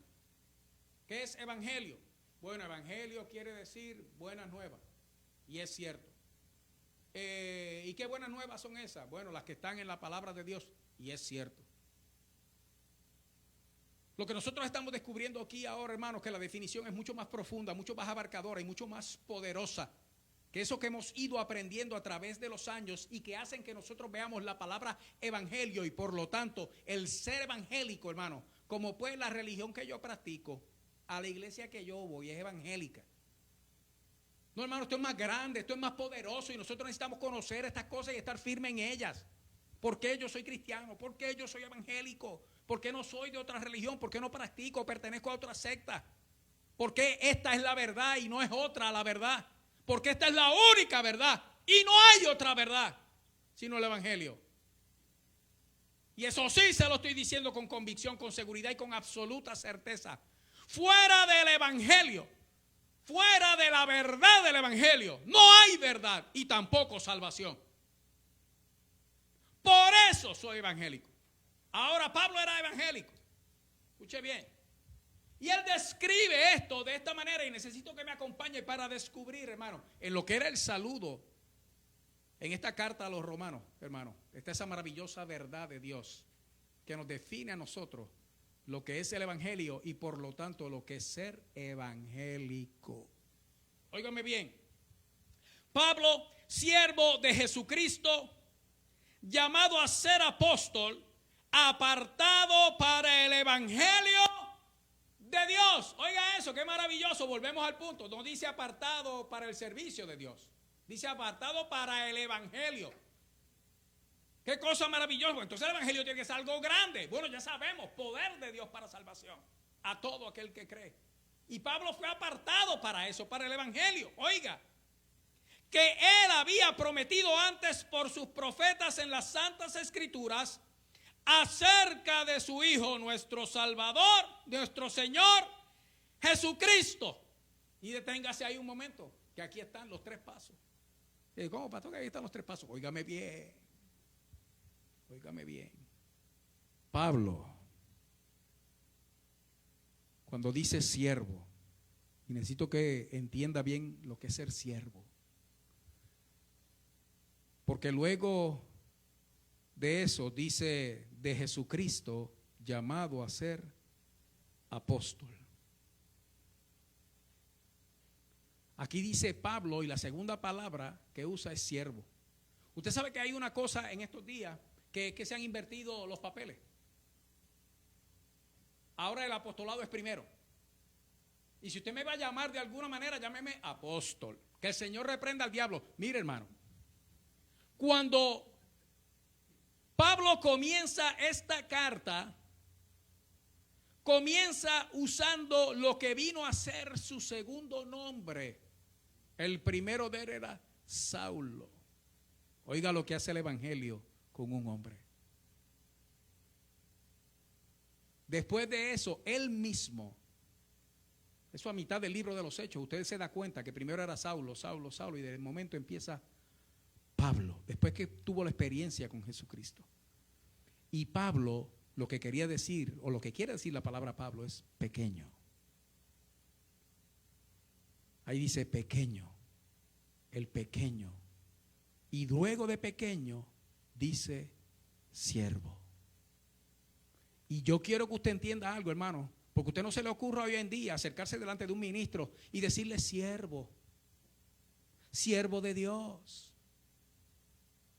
¿Qué es evangelio? Bueno, evangelio quiere decir buenas nuevas. Y es cierto. ¿Y qué buenas nuevas son esas? Bueno, las que están en la palabra de Dios. Y es cierto. Lo que nosotros estamos descubriendo aquí ahora, hermanos, que la definición es mucho más profunda, mucho más abarcadora y mucho más poderosa que eso que hemos ido aprendiendo a través de los años, y que hacen que nosotros veamos la palabra evangelio y por lo tanto el ser evangélico, hermano, como pues la religión que yo practico, a la iglesia que yo voy es evangélica. No, hermano, esto es más grande, esto es más poderoso, y nosotros necesitamos conocer estas cosas y estar firmes en ellas. ¿Por qué yo soy cristiano? ¿Por qué yo soy evangélico? ¿Por qué no soy de otra religión? ¿Por qué no practico? ¿Pertenezco a otra secta? ¿Por qué esta es la verdad y no es otra la verdad? Porque esta es la única verdad y no hay otra verdad sino el evangelio. Y eso sí se lo estoy diciendo con convicción, con seguridad y con absoluta certeza. Fuera del evangelio, fuera de la verdad del evangelio, no hay verdad y tampoco salvación. Por eso soy evangélico. Ahora Pablo era evangélico. Escuche bien. Y él describe esto de esta manera y necesito que me acompañe para descubrir, hermano, en lo que era el saludo en esta carta a los romanos, hermano. Está esa maravillosa verdad de Dios que nos define a nosotros lo que es el evangelio y por lo tanto lo que es ser evangélico. Óigame bien. Pablo, siervo de Jesucristo, llamado a ser apóstol, apartado para el evangelio de Dios. Oiga eso, qué maravilloso. Volvemos al punto. No dice apartado para el servicio de Dios. Dice apartado para el evangelio. Qué cosa maravillosa. Entonces el evangelio tiene que ser algo grande. Bueno, ya sabemos, poder de Dios para salvación a todo aquel que cree. Y Pablo fue apartado para eso, para el evangelio. Oiga, que él había prometido antes por sus profetas en las santas escrituras acerca de su Hijo, nuestro Salvador, nuestro Señor Jesucristo. Y deténgase ahí un momento, que aquí están los 3 pasos. ¿Cómo, pastor, que ahí están los 3 pasos? Óigame bien. Óigame bien. Pablo, cuando dice siervo, y necesito que entienda bien lo que es ser siervo, porque luego de eso dice de Jesucristo llamado a ser apóstol. Aquí dice Pablo y la segunda palabra que usa es siervo. Usted sabe que hay una cosa en estos días que se han invertido los papeles. Ahora el apostolado es primero. Y si usted me va a llamar de alguna manera, llámeme apóstol. Que el Señor reprenda al diablo. Mire, hermano, cuando Pablo comienza esta carta, comienza usando lo que vino a ser su segundo nombre. El primero de él era Saulo. Oiga lo que hace el evangelio con un hombre. Después de eso, él mismo, eso a mitad del libro de los Hechos, usted se da cuenta que primero era Saulo, Saulo, Saulo, y de momento empieza Pablo, después que tuvo la experiencia con Jesucristo. Y Pablo, lo que quería decir, o lo que quiere decir la palabra Pablo, es pequeño. Ahí dice pequeño, el pequeño. Y luego de pequeño dice siervo. Y yo quiero que usted entienda algo, hermano, porque a usted no se le ocurra hoy en día acercarse delante de un ministro y decirle siervo, siervo de Dios.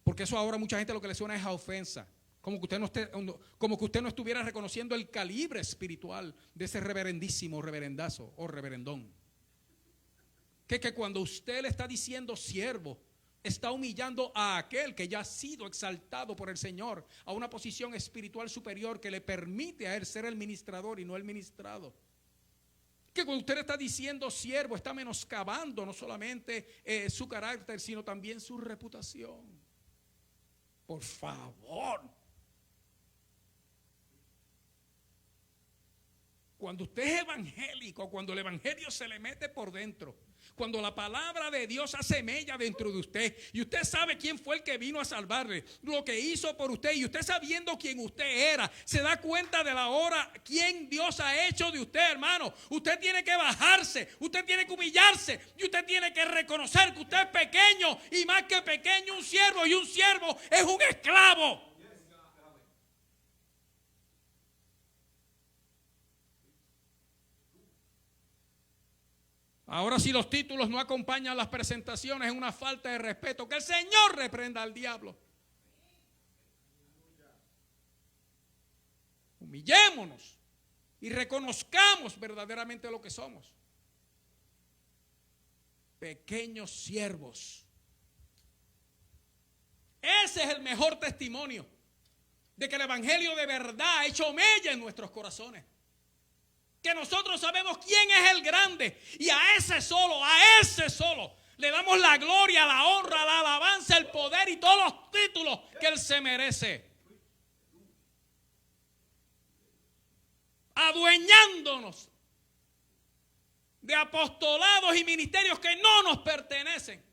Porque eso ahora mucha gente lo que le suena es a ofensa. Como que usted no estuviera reconociendo el calibre espiritual de ese reverendísimo reverendazo o reverendón. Que cuando usted le está diciendo siervo, está humillando a aquel que ya ha sido exaltado por el Señor a una posición espiritual superior que le permite a él ser el ministrador y no el ministrado. Que cuando usted le está diciendo siervo, está menoscabando no solamente su carácter, sino también su reputación. Por favor. Cuando usted es evangélico, cuando el evangelio se le mete por dentro, cuando la palabra de Dios hace mella dentro de usted y usted sabe quién fue el que vino a salvarle, lo que hizo por usted, y usted sabiendo quién usted era, se da cuenta de la hora, quién Dios ha hecho de usted, hermano. Usted tiene que bajarse, usted tiene que humillarse y usted tiene que reconocer que usted es pequeño, y más que pequeño, un siervo, y un siervo es un esclavo. Ahora, si los títulos no acompañan las presentaciones, es una falta de respeto. Que el Señor reprenda al diablo. Humillémonos y reconozcamos verdaderamente lo que somos. Pequeños siervos. Ese es el mejor testimonio de que el evangelio de verdad ha hecho mella en nuestros corazones. Que nosotros sabemos quién es el grande y a ese solo le damos la gloria, la honra, la alabanza, el poder y todos los títulos que Él se merece. Adueñándonos de apostolados y ministerios que no nos pertenecen.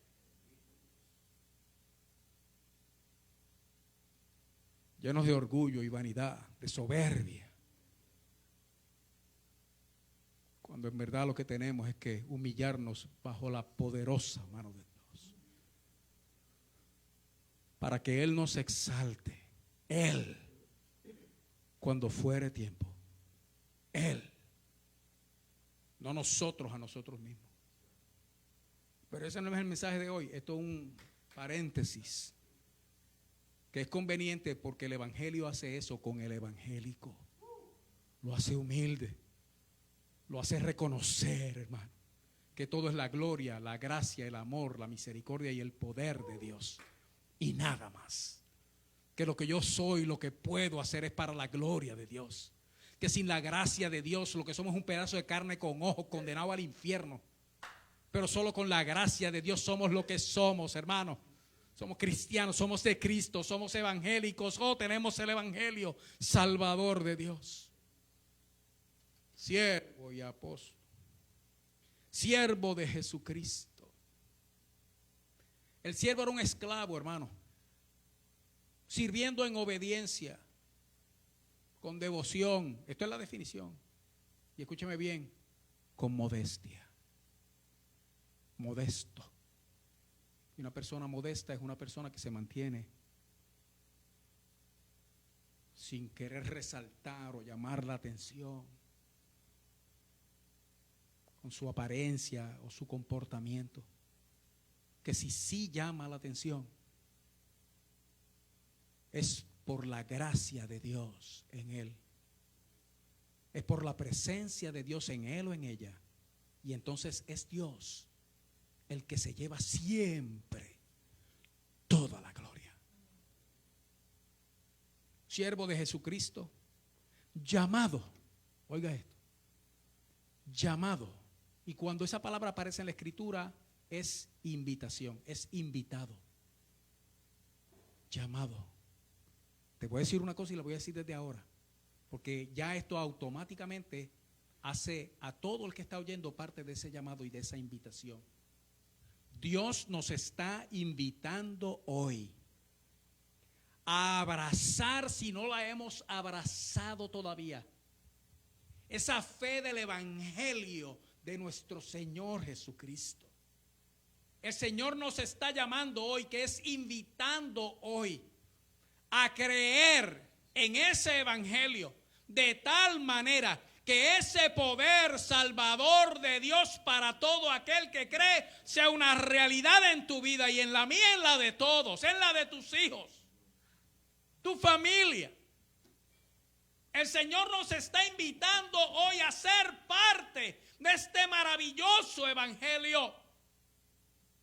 Llenos de orgullo y vanidad, de soberbia. Cuando en verdad lo que tenemos es que humillarnos bajo la poderosa mano de Dios. Para que Él nos exalte. Él. Cuando fuere tiempo. Él. No nosotros a nosotros mismos. Pero ese no es el mensaje de hoy. Esto es un paréntesis. Que es conveniente porque el evangelio hace eso con el evangélico. Lo hace humilde. Lo hace reconocer, hermano, que todo es la gloria, la gracia, el amor, la misericordia y el poder de Dios. Y nada más. Que lo que yo soy, lo que puedo hacer es para la gloria de Dios. Que sin la gracia de Dios lo que somos es un pedazo de carne con ojos condenado al infierno. Pero solo con la gracia de Dios somos lo que somos, hermano. Somos cristianos, somos de Cristo, somos evangélicos. Tenemos el evangelio salvador de Dios. Siervo y apóstol. Siervo de Jesucristo. El siervo era un esclavo, hermano. Sirviendo en obediencia. Con devoción. Esto es la definición. Y escúcheme bien. Con modestia. Modesto. Y una persona modesta es una persona que se mantiene sin querer resaltar o llamar la atención. Con su apariencia o su comportamiento. Que si sí llama la atención. Es por la gracia de Dios en él. Es por la presencia de Dios en él o en ella. Y entonces es Dios el que se lleva siempre toda la gloria. Siervo de Jesucristo, llamado. Oiga esto. Llamado. Y cuando esa palabra aparece en la escritura es invitación, es invitado. Llamado. Te voy a decir una cosa y la voy a decir desde ahora, porque ya esto automáticamente hace a todo el que está oyendo parte de ese llamado y de esa invitación. Dios nos está invitando hoy a abrazar, si no la hemos abrazado todavía, esa fe del evangelio de nuestro Señor Jesucristo. El Señor nos está llamando hoy, que es invitando hoy a creer en ese evangelio de tal manera que ese poder salvador de Dios para todo aquel que cree sea una realidad en tu vida y en la mía, en la de todos, en la de tus hijos, tu familia. El Señor nos está invitando hoy a ser parte de este maravilloso evangelio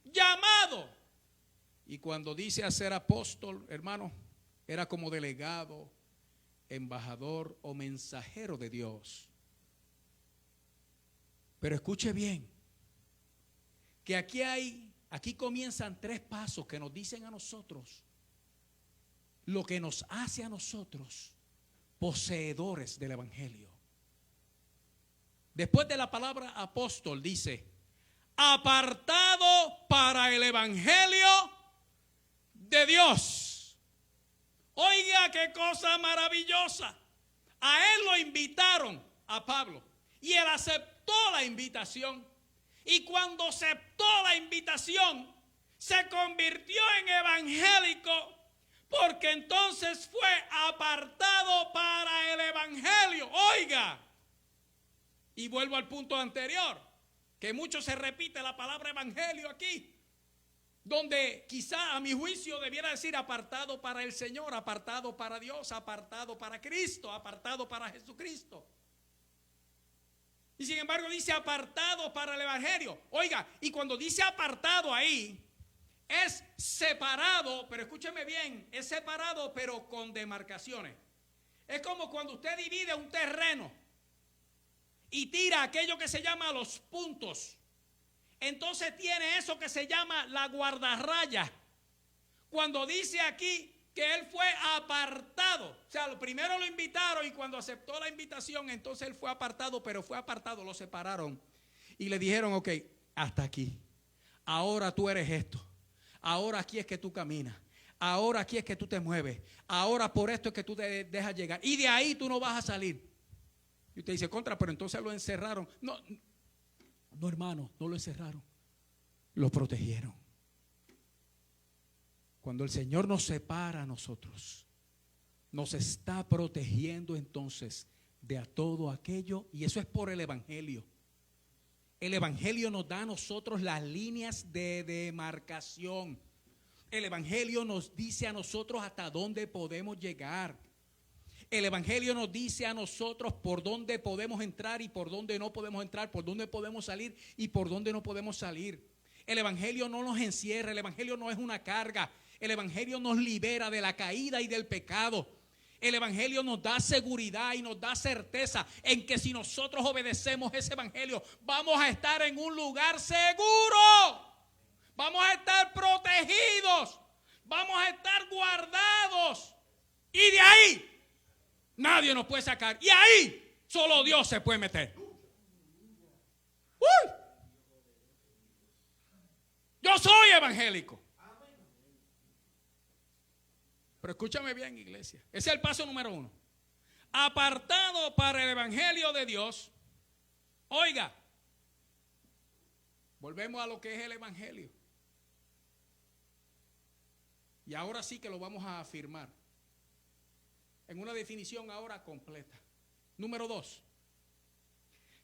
llamado. Y cuando dice a ser apóstol, hermano, era como delegado, embajador o mensajero de Dios. Pero escuche bien, que aquí comienzan 3 pasos que nos dicen a nosotros lo que nos hace a nosotros poseedores del evangelio. Después de la palabra apóstol dice, apartado para el evangelio de Dios. Oiga qué cosa maravillosa. A él lo invitaron, a Pablo, y él aceptó la invitación. Y cuando aceptó la invitación, se convirtió en evangélico, porque entonces fue apartado para el evangelio. Oiga, y vuelvo al punto anterior, que mucho se repite la palabra evangelio aquí, donde quizá a mi juicio debiera decir apartado para el Señor, apartado para Dios, apartado para Cristo, apartado para Jesucristo. Y sin embargo dice apartado para el evangelio. Oiga, y cuando dice apartado ahí, es separado, pero escúcheme bien, es separado pero con demarcaciones. Es como cuando usted divide un terreno y tira aquello que se llama los puntos. Entonces tiene eso que se llama la guardarraya. Cuando dice aquí que él fue apartado, o sea, lo primero lo invitaron y cuando aceptó la invitación, entonces él fue apartado, pero fue apartado, lo separaron y le dijeron, ok, hasta aquí. Ahora tú eres esto. Ahora aquí es que tú caminas. Ahora aquí es que tú te mueves. Ahora por esto es que tú te dejas llegar. Y de ahí tú no vas a salir. Y usted dice, contra, pero entonces lo encerraron. No, no, hermano, no lo encerraron. Lo protegieron. Cuando el Señor nos separa a nosotros, nos está protegiendo entonces de a todo aquello. Y eso es por el Evangelio. El Evangelio nos da a nosotros las líneas de demarcación. El Evangelio nos dice a nosotros hasta dónde podemos llegar. El Evangelio nos dice a nosotros por dónde podemos entrar y por dónde no podemos entrar, por dónde podemos salir y por dónde no podemos salir. El Evangelio no nos encierra, el Evangelio no es una carga. El Evangelio nos libera de la caída y del pecado. El Evangelio nos da seguridad y nos da certeza en que si nosotros obedecemos ese Evangelio, vamos a estar en un lugar seguro. Vamos a estar protegidos. Vamos a estar guardados. Y de ahí nadie nos puede sacar. Y ahí solo Dios se puede meter. ¡Uy! Yo soy evangélico. Pero escúchame bien, iglesia. Ese es el paso número 1. Apartado para el evangelio de Dios. Oiga, volvemos a lo que es el evangelio. Y ahora sí que lo vamos a afirmar. En una definición ahora completa. Número 2.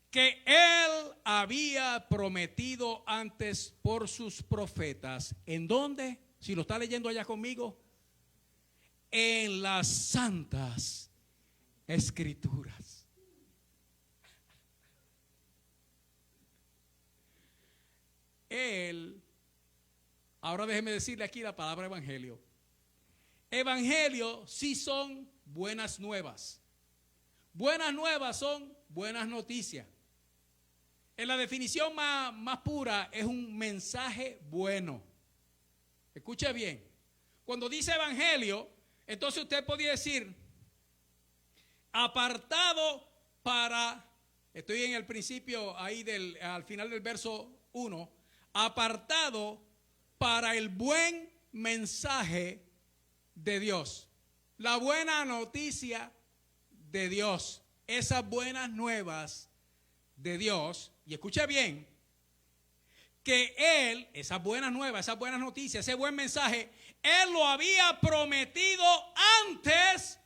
Que Él había prometido antes por sus profetas. ¿En dónde? Si lo está leyendo allá conmigo. En las santas escrituras. Él, ahora déjeme decirle aquí la palabra evangelio. Evangelio sí son buenas nuevas. Buenas nuevas son buenas noticias. En la definición más pura es un mensaje bueno. Escuche bien. Cuando dice evangelio, entonces usted podría decir, apartado para, estoy en el principio ahí al final del verso 1, apartado para el buen mensaje de Dios. La buena noticia de Dios. Esas buenas nuevas de Dios. Y escuche bien, que Él, esas buenas nuevas, esas buenas noticias, ese buen mensaje, Él lo había prometido antes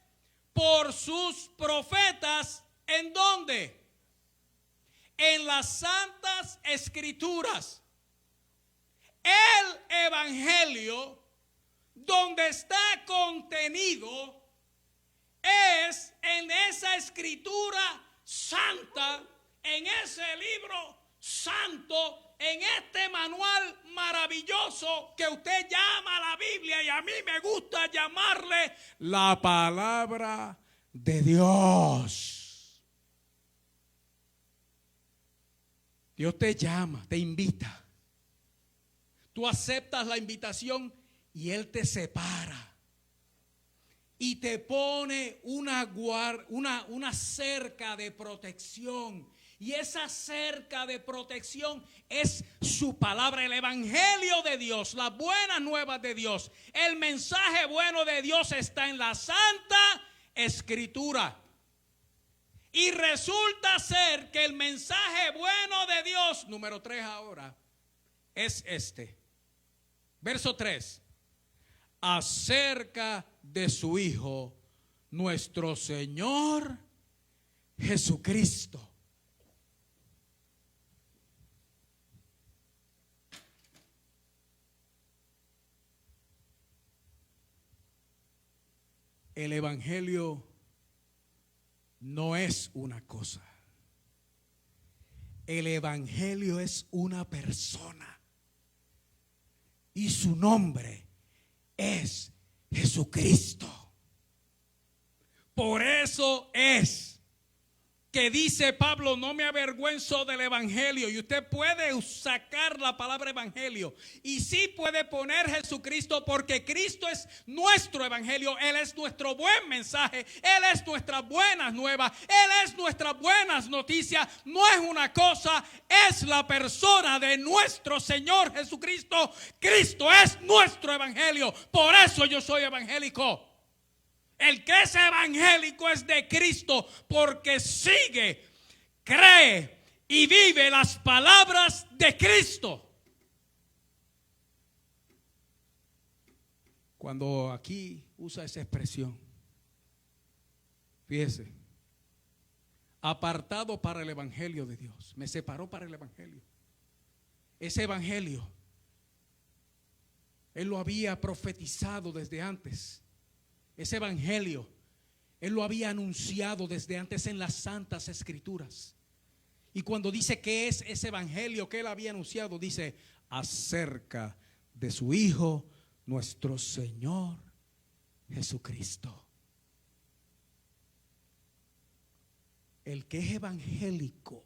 por sus profetas. ¿En dónde? En las santas escrituras. El evangelio, donde está contenido, es en esa escritura santa, en ese libro santo, en este manual maravilloso que usted llama la Biblia y a mí me gusta llamarle la palabra de Dios. Dios te llama, te invita. Tú aceptas la invitación y Él te separa. Y te pone una cerca de protección. Y esa cerca de protección es su palabra, el evangelio de Dios, las buenas nuevas de Dios. El mensaje bueno de Dios está en la Santa Escritura. Y resulta ser que el mensaje bueno de Dios, número 3 ahora, es este. Verso 3. Acerca de su Hijo, nuestro Señor Jesucristo. El evangelio no es una cosa. El evangelio es una persona. y su nombre es Jesucristo. Por eso es que dice Pablo, no me avergüenzo del evangelio. Y usted puede sacar la palabra evangelio y sí puede poner Jesucristo, porque Cristo es nuestro evangelio. Él es nuestro buen mensaje. Él es nuestras buenas nuevas. Él es nuestras buenas noticias. No es una cosa, es la persona de nuestro Señor Jesucristo. Cristo es nuestro evangelio. Por eso yo soy evangélico. El que es evangélico es de Cristo, porque sigue, cree y vive las palabras de Cristo. Cuando aquí usa esa expresión, fíjese, apartado para el evangelio de Dios, me separó para el evangelio. Ese evangelio, Él lo había profetizado desde antes. Ese evangelio, Él lo había anunciado desde antes en las santas escrituras. Y cuando dice que es ese evangelio que Él había anunciado, dice acerca de su Hijo, nuestro Señor Jesucristo. El que es evangélico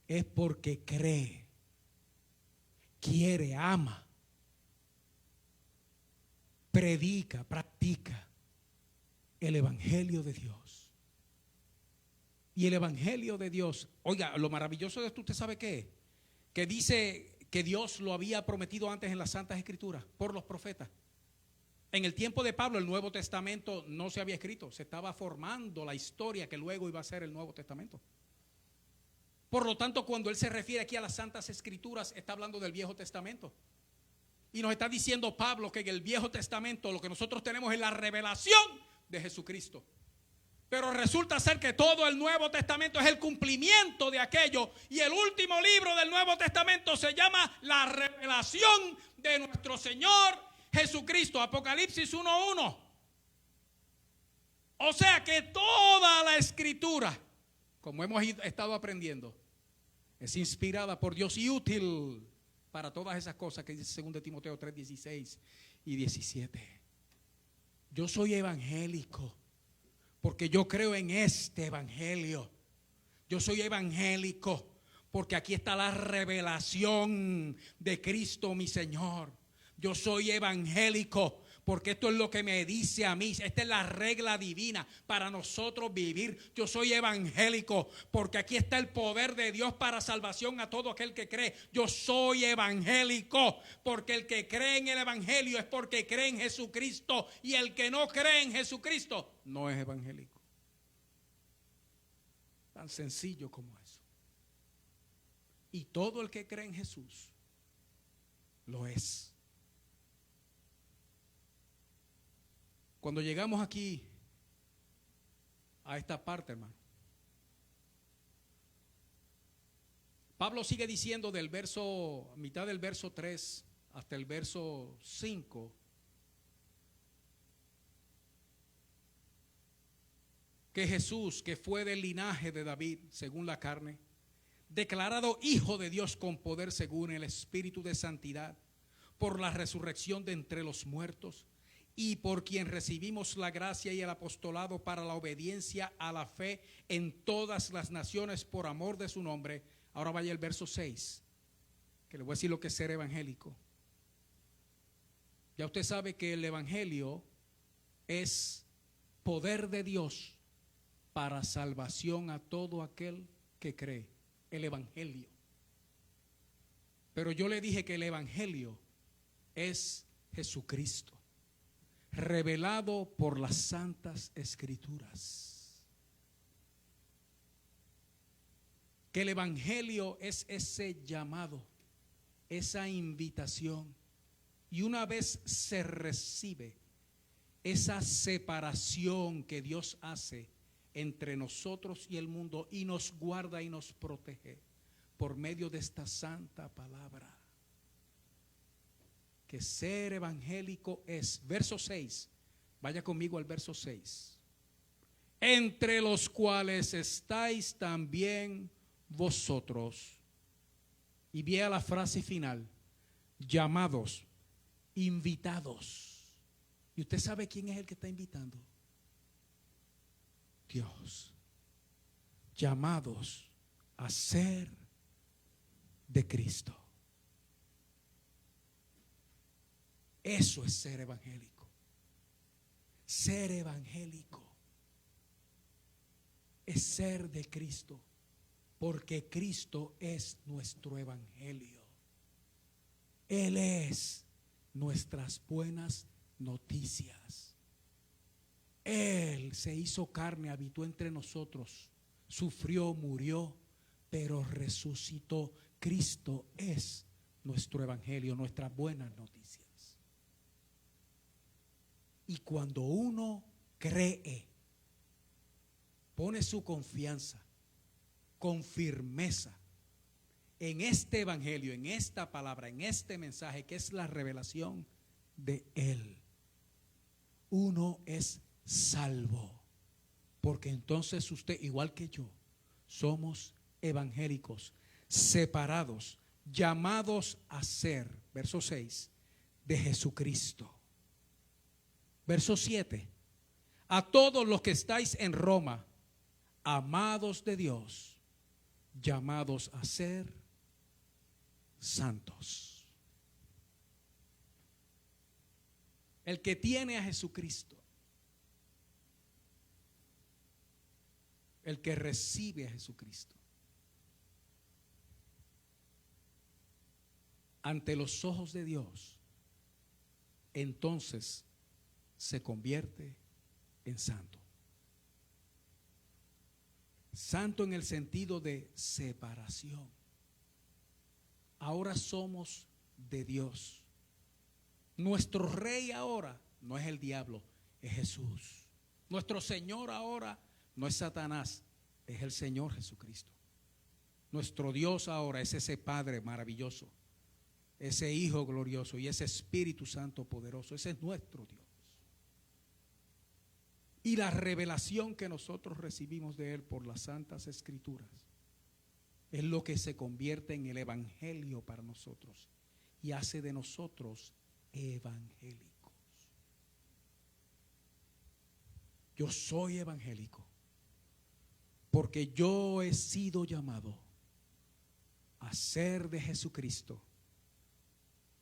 es porque cree, quiere, ama, predica, practica el evangelio de Dios. Y el evangelio de Dios, oiga, lo maravilloso de esto, ¿usted sabe qué es? Que dice que Dios lo había prometido antes en las santas escrituras por los profetas. En el tiempo de Pablo el Nuevo Testamento no se había escrito, se estaba formando la historia que luego iba a ser el Nuevo Testamento. Por lo tanto, cuando él se refiere aquí a las santas escrituras, está hablando del Viejo Testamento. Y nos está diciendo Pablo que en el Viejo Testamento lo que nosotros tenemos es la revelación de Jesucristo. Pero resulta ser que todo el Nuevo Testamento es el cumplimiento de aquello. Y el último libro del Nuevo Testamento se llama la revelación de nuestro Señor Jesucristo. Apocalipsis 1:1. O sea que toda la escritura, como hemos estado aprendiendo, es inspirada por Dios y útil para todas esas cosas que dice 2 Timoteo 3:16 y 17. Yo soy evangélico porque yo creo en este evangelio. Yo soy evangélico porque aquí está la revelación de Cristo mi Señor. Yo soy evangélico porque esto es lo que me dice a mí. Esta es la regla divina para nosotros vivir. Yo soy evangélico porque aquí está el poder de Dios para salvación a todo aquel que cree. Yo soy evangélico porque el que cree en el evangelio es porque cree en Jesucristo. Y el que no cree en Jesucristo no es evangélico. Tan sencillo como eso. Y todo el que cree en Jesús lo es. Cuando llegamos aquí a esta parte, hermano, Pablo sigue diciendo del verso, mitad del verso 3 hasta el verso 5, que Jesús, que fue del linaje de David según la carne, declarado hijo de Dios con poder según el Espíritu de santidad, por la resurrección de entre los muertos, y por quien recibimos la gracia y el apostolado para la obediencia a la fe en todas las naciones por amor de su nombre. Ahora vaya el verso 6, que le voy a decir lo que es ser evangélico. Ya usted sabe que el evangelio es poder de Dios para salvación a todo aquel que cree. El evangelio. Pero yo le dije que el evangelio es Jesucristo, revelado por las santas escrituras. Que el evangelio es ese llamado, esa invitación. Y una vez se recibe esa separación que Dios hace entre nosotros y el mundo, y nos guarda y nos protege por medio de esta santa palabra. Que ser evangélico es, verso 6, vaya conmigo al verso 6, entre los cuales estáis también vosotros. Y vea la frase final, llamados, invitados. ¿Y usted sabe quién es el que está invitando? Dios. Llamados a ser de Cristo. Eso es ser evangélico. Ser evangélico es ser de Cristo, porque Cristo es nuestro evangelio. Él es nuestras buenas noticias. Él se hizo carne, habitó entre nosotros, sufrió, murió, pero resucitó. Cristo es nuestro evangelio, nuestras buenas noticias. Y cuando uno cree, pone su confianza con firmeza en este evangelio, en esta palabra, en este mensaje que es la revelación de Él, uno es salvo. Porque entonces usted, igual que yo, somos evangélicos, separados, llamados a ser, verso 6, de Jesucristo. Verso 7, a todos los que estáis en Roma, amados de Dios, llamados a ser santos. El que tiene a Jesucristo, el que recibe a Jesucristo, ante los ojos de Dios, entonces se convierte en santo. Santo en el sentido de separación. Ahora somos de Dios. Nuestro rey ahora no es el diablo, es Jesús. Nuestro Señor ahora no es Satanás, es el Señor Jesucristo. Nuestro Dios ahora es ese Padre maravilloso, ese Hijo glorioso y ese Espíritu Santo poderoso. Ese es nuestro Dios. Y la revelación que nosotros recibimos de Él por las Santas Escrituras es lo que se convierte en el evangelio para nosotros y hace de nosotros evangélicos. Yo soy evangélico porque yo he sido llamado a ser de Jesucristo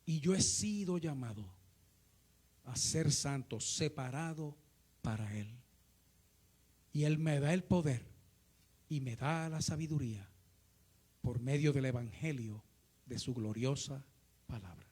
y yo he sido llamado a ser santo, separado para Él. Y Él me da el poder y me da la sabiduría por medio del evangelio de su gloriosa palabra.